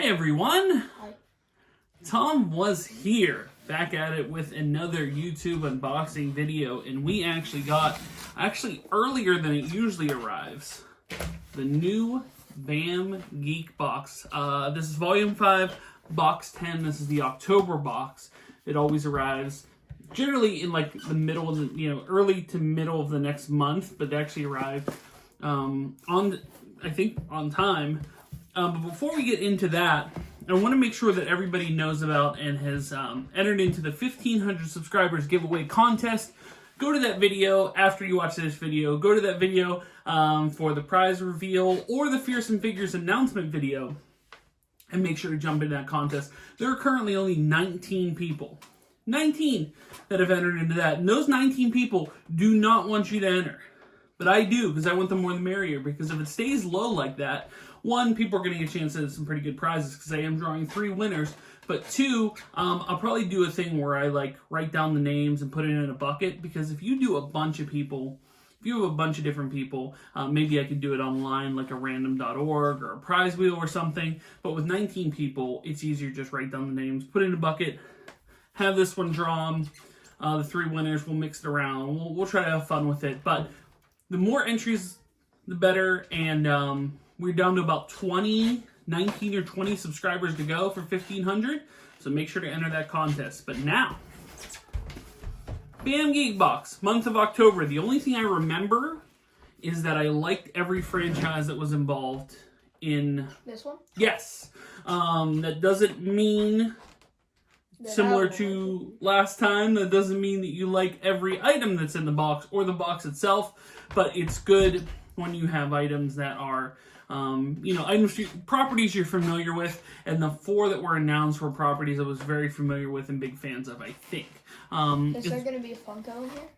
Hi everyone! Hi. Tom was here, back at it with another YouTube unboxing video, and we actually got, earlier than it usually arrives, the new BAM Geek box. This is Volume 5, Box 10. This is the October box. It always arrives generally in like the middle of the, early to middle of the next month, but it actually arrived on time. But before we get into that, I want to make sure that everybody knows about and has entered into the 1,500 subscribers giveaway contest. Go to that video after you watch this video. Go to that video for the prize reveal or the Fearsome Figures announcement video, and make sure to jump into that contest. There are currently only 19 people. 19 that have entered into that. And those 19 people do not want you to enter. But I do, because I want the more the merrier. Because if it stays low like that, one, people are going to get a chance at some pretty good prizes because I am drawing 3 winners. But 2, I'll probably do a thing where I write down the names and put it in a bucket. Because if you do a bunch of people, if you have a bunch of different people, maybe I could do it online like a random.org or a prize wheel or something. But with 19 people, it's easier to just write down the names, put it in a bucket, have this one drawn. The 3 winners, we'll mix it around. We'll try to have fun with it. But the more entries, the better. And we're down to about 19 or 20 subscribers to go for 1,500. So make sure to enter that contest. But now, BAM Geek Box, month of October. The only thing I remember is that I liked every franchise that was involved in... This one? Yes. That doesn't mean... Similar to last time, that doesn't mean that you like every item that's in the box or the box itself, but it's good when you have items that are, properties you're familiar with, and the 4 that were announced were properties I was very familiar with and big fans of, I think. Is there going to be a Funko in here?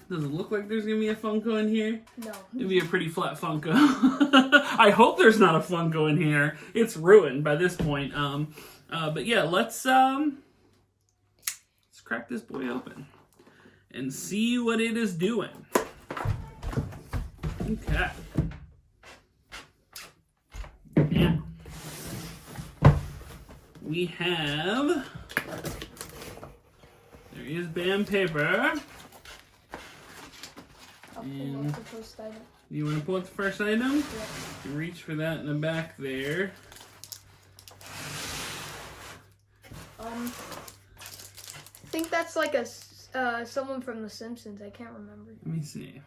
Does it look like there's going to be a Funko in here? No. It'd be a pretty flat Funko. I hope there's not a Funko in here. It's ruined by this point. But yeah, let's crack this boy open and see what it is doing. Okay. Now, we have, there is BAM paper. I'll pull out the first item. You want to pull out the first item? Yeah. You reach for that in the back there. I think that's like someone from The Simpsons. I can't remember. Let me see.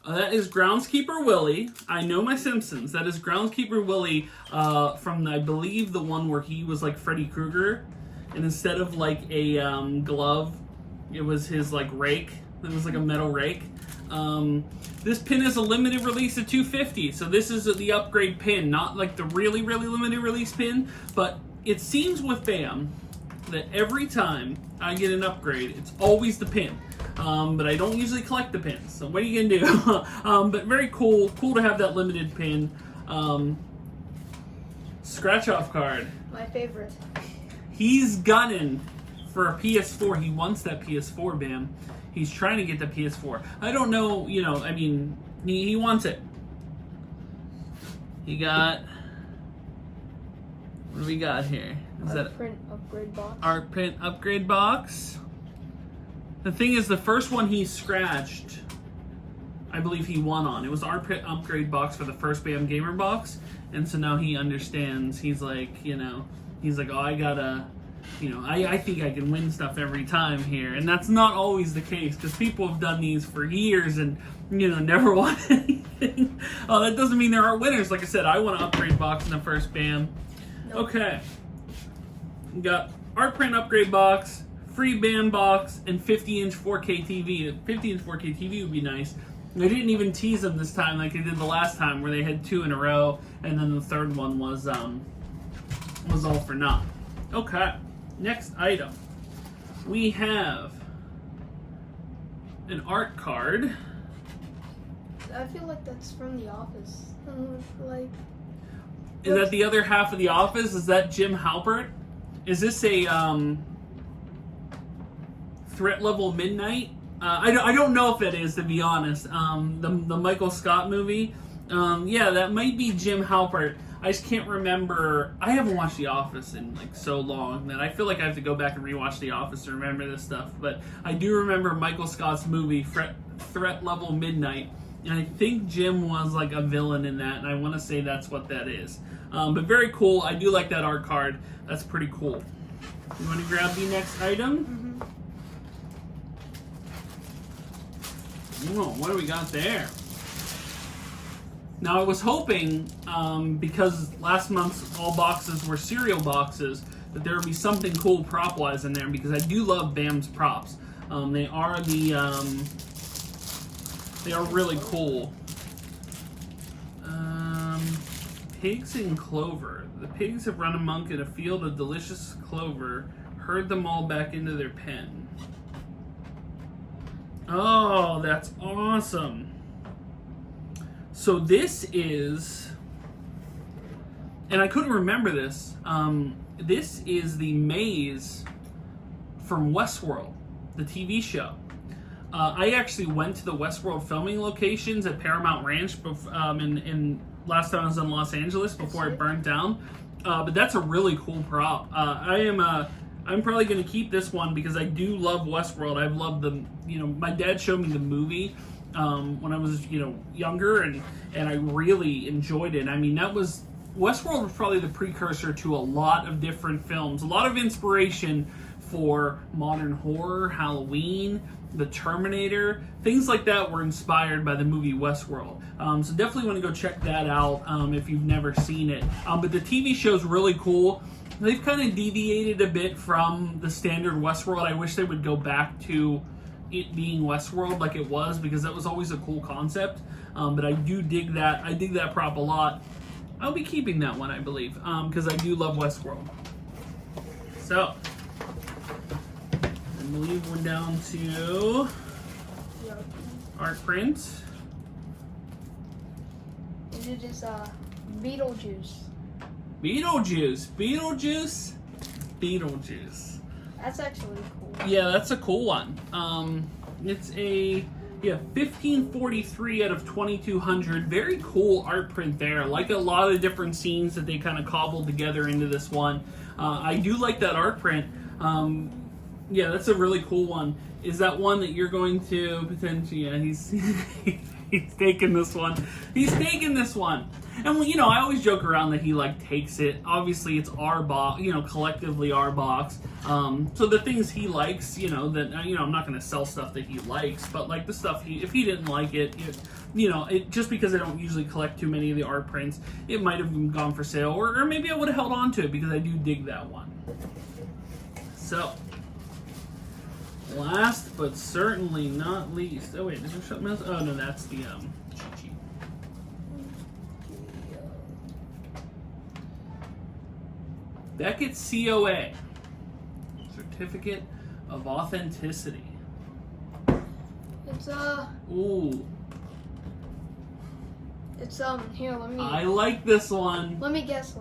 That is Groundskeeper Willie. I know my Simpsons. That is Groundskeeper Willie from, I believe, the one where he was like Freddy Krueger. And instead of like a glove, it was his like rake. It was like a metal rake. This pin is a limited release of 250. So this is the upgrade pin. Not like the really, really limited release pin. But it seems with BAM that every time I get an upgrade, it's always the pin. But I don't usually collect the pins, so what are you gonna do? But very cool to have that limited pin. Scratch off card. My favorite. He's gunning for a PS4. He wants that PS4, BAM. He's trying to get the PS4. I don't know, he wants it. He got... What do we got here? Is that Art print upgrade box? Art print upgrade box. The thing is, the first one he scratched, I believe he won on. It was art print upgrade box for the first BAM Gamer box, and so now he understands. He's like, oh, I gotta, I think I can win stuff every time here, and that's not always the case because people have done these for years and never won anything. That doesn't mean there aren't winners. Like I said, I want an upgrade box in the first BAM. Nope. Okay. We got art print upgrade box, free BAM box, and 50-inch 4K TV. 50-inch 4K TV would be nice. They didn't even tease them this time like they did the last time, where they had 2 in a row, and then the third one was all for naught. Okay. Next item. We have an art card. I feel like that's from The Office. Is that the other half of The Office? Is that Jim Halpert? Is this a Threat Level Midnight? I don't know if it is, to be honest. The Michael Scott movie. Yeah, that might be Jim Halpert. I just can't remember. I haven't watched The Office in like so long that I feel like I have to go back and rewatch The Office to remember this stuff. But I do remember Michael Scott's movie Threat Level Midnight, and I think Jim was like a villain in that, and I want to say that's what that is. But very cool. I do like that art card. That's pretty cool. You want to grab the next item? Mm-hmm. Oh, what do we got there? Now, I was hoping, because last month's all boxes were cereal boxes, that there would be something cool prop-wise in there, because I do love Bam's props. They are really cool. Pigs in clover. The pigs have run amok in a field of delicious clover, herd them all back into their pen. Oh, that's awesome. So this is, and I couldn't remember this, this is the maze from Westworld, the TV show. I actually went to the Westworld filming locations at Paramount Ranch in last time I was in Los Angeles before it burnt down. But that's a really cool prop. I'm probably going to keep this one because I do love Westworld. I've loved my dad showed me the movie when I was, younger, and I really enjoyed it. I mean, Westworld was probably the precursor to a lot of different films, a lot of inspiration for modern horror, Halloween, The Terminator, things like that were inspired by the movie Westworld. So definitely want to go check that out if you've never seen it. But the TV show's really cool. They've kind of deviated a bit from the standard Westworld. I wish they would go back to it being Westworld like it was, because that was always a cool concept. But I do dig that. I dig that prop a lot. I'll be keeping that one, I believe, because I do love Westworld. So, I believe we're down to art print. And it is Beetlejuice. Beetlejuice. That's actually cool. Yeah, that's a cool one. It's a 1543 out of 2200. Very cool art print there. Like a lot of different scenes that they kind of cobbled together into this one. I do like that art print. Yeah, that's a really cool one. Is that one that you're going to potentially? Yeah, he's he's taking this one. He's taking this one. And I always joke around that he takes it. Obviously, it's our box. Collectively our box. So the things he likes, that I'm not going to sell stuff that he likes, but the stuff if he didn't like it, just because I don't usually collect too many of the art prints, it might have gone for sale, or maybe I would have held on to it because I do dig that one. So, last but certainly not least. Oh wait, is there something else? Oh no, that's the cheat sheet. Beckett's COA, Certificate of Authenticity. It's Ooh. It's here. I like this one. Let me guess.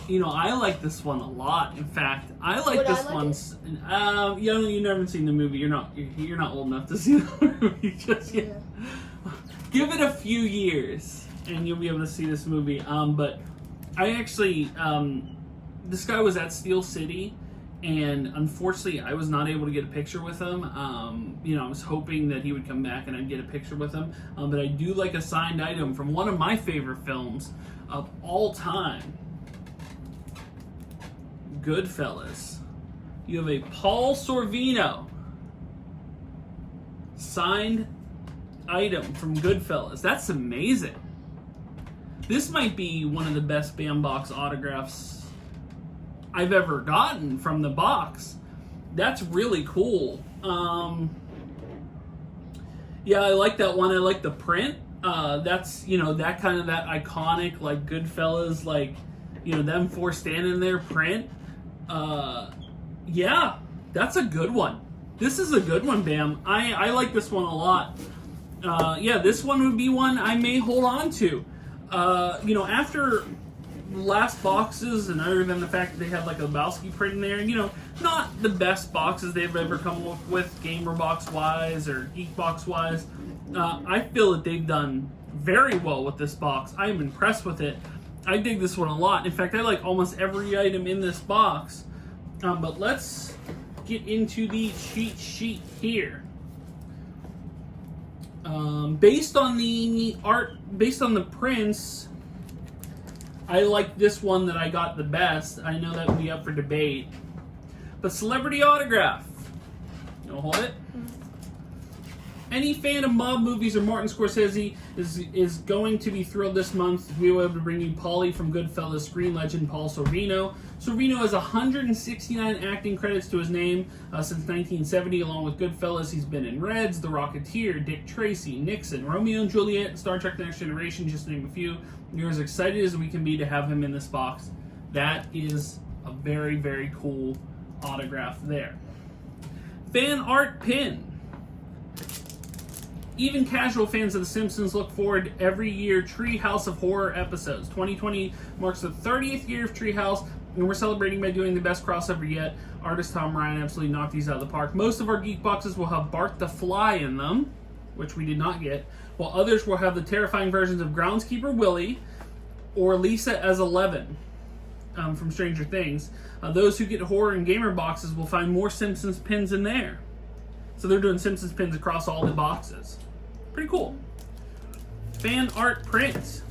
I like this one a lot. In fact, I like this one. You've never seen the movie. You're not old enough to see the movie just yet. Yeah. Give it a few years, and you'll be able to see this movie. But I actually, this guy was at Steel City, and unfortunately, I was not able to get a picture with him. I was hoping that he would come back and I'd get a picture with him. But I do like a signed item from one of my favorite films of all time, Goodfellas. You have a Paul Sorvino signed item from Goodfellas. That's amazing. This might be one of the best Bam Box autographs I've ever gotten from the box. That's really cool. Yeah, I like that one. I like the print. That's, that kind of that iconic, Goodfellas, them four standing there print. Yeah, that's a good one. This is a good one, Bam. I like this one a lot. Yeah, this one would be one I may hold on to. After last boxes, and other than the fact that they had a Lebowski print in there, not the best boxes they've ever come with Gamer Box wise or Geek Box wise. I feel that they've done very well with this box. I am impressed with it. I dig this one a lot. In fact, I like almost every item in this box. But let's get into the cheat sheet here. Based on the art, based on the prints, I like this one that I got the best. I know that would be up for debate. But celebrity autograph. You'll hold it. Any fan of mob movies or Martin Scorsese is going to be thrilled this month. We will be able to bring you Paulie from Goodfellas, screen legend Paul Sorvino. Sorvino has 169 acting credits to his name since 1970. Along with Goodfellas, he's been in Reds, The Rocketeer, Dick Tracy, Nixon, Romeo and Juliet, Star Trek The Next Generation, just to name a few. We're as excited as we can be to have him in this box. That is a very, very cool autograph there. Fan art pin. Even casual fans of The Simpsons look forward every year Treehouse of Horror episodes. 2020 marks the 30th year of Treehouse, and we're celebrating by doing the best crossover yet. Artist Tom Ryan absolutely knocked these out of the park. Most of our Geek boxes will have Bart the Fly in them, which we did not get, while others will have the terrifying versions of Groundskeeper Willie or Lisa as 11 from Stranger Things. Those who get horror and gamer boxes will find more Simpsons pins in there. So they're doing Simpsons pins across all the boxes. Pretty cool. Fan art prints.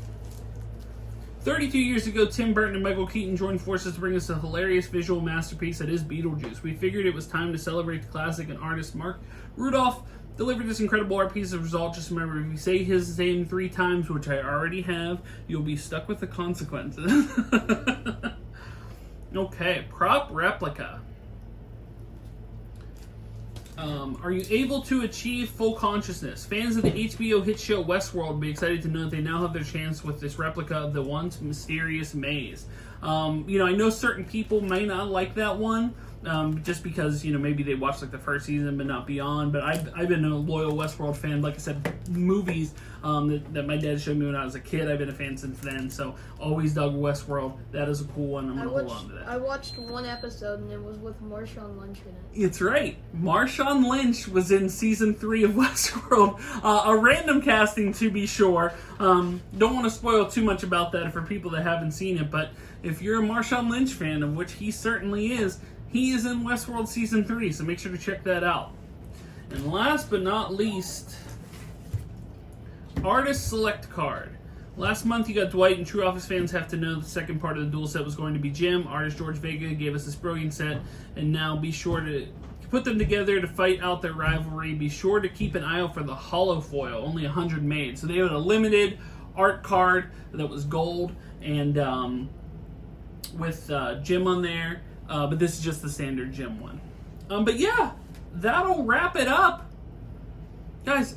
32 years ago, Tim Burton and Michael Keaton joined forces to bring us a hilarious visual masterpiece that is Beetlejuice. We figured it was time to celebrate the classic, and artist Mark Rudolph delivered this incredible art piece. As a result, just remember, if you say his name 3 times, which I already have, you'll be stuck with the consequences. Okay, prop replica. Are you able to achieve full consciousness? Fans of the HBO hit show Westworld will be excited to know that they now have their chance with this replica of the once mysterious maze. I know certain people may not like that one, just because, maybe they watched like the first season but not beyond. But I've been a loyal Westworld fan. Like I said, movies that my dad showed me when I was a kid, I've been a fan since then. So always dug Westworld. That is a cool one. I'm going to hold on to that. I watched one episode and it was with Marshawn Lynch in it. It's right. Marshawn Lynch was in season 3 of Westworld. A random casting, to be sure. Don't want to spoil too much about that for people that haven't seen it, but if you're a Marshawn Lynch fan, of which he certainly is, he is in Westworld season 3, so make sure to check that out. And last but not least, Artist Select Card. Last month you got Dwight, and true Office fans have to know the second part of the duel set was going to be Jim. Artist George Vega gave us this brilliant set, and now be sure to put them together to fight out their rivalry. Be sure to keep an eye out for the holo foil, only 100 made. So they had a limited art card that was gold, and with Jim on there, but this is just the standard Jim one. But yeah, that'll wrap it up. Guys,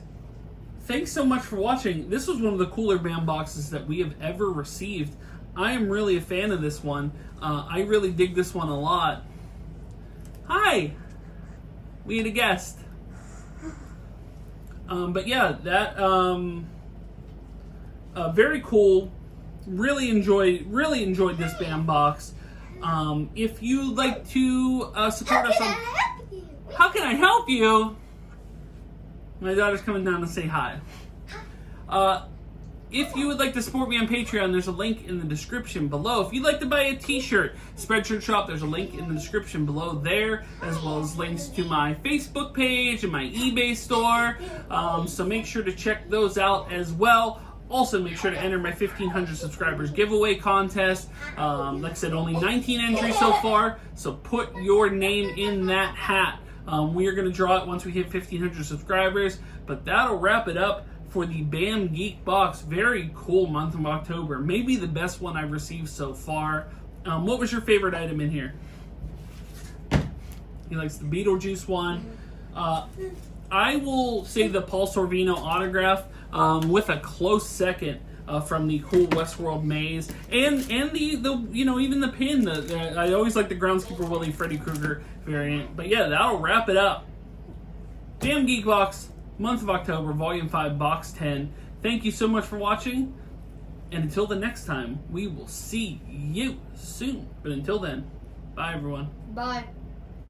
thanks so much for watching. This was one of the cooler BAM boxes that we have ever received. I am really a fan of this one. I really dig this one a lot. Hi! We had a guest. But yeah, that very cool. Really enjoyed this BAM box. If you'd like to support us on... How can I help you? My daughter's coming down to say hi. If you would like to support me on Patreon, there's a link in the description below. If you'd like to buy a t-shirt, Spreadshirt Shop, there's a link in the description below there, as well as links to my Facebook page and my eBay store. So make sure to check those out as well. Also, make sure to enter my 1,500 subscribers giveaway contest. Like I said, only 19 entries so far, so put your name in that hat. We are going to draw it once we hit 1,500 subscribers, but that'll wrap it up for the BAM Geek box. Very cool month of October. Maybe the best one I've received so far. What was your favorite item in here? He likes the Beetlejuice one. I will say the Paul Sorvino autograph with a close second from the cool Westworld maze and the even the pin. I always like the Groundskeeper Willie Freddy Krueger variant. But yeah, that'll wrap it up. BAM Geek Box, month of October, Volume 5, Box 10. Thank you so much for watching, and until the next time, we will see you soon. But until then, bye everyone. Bye.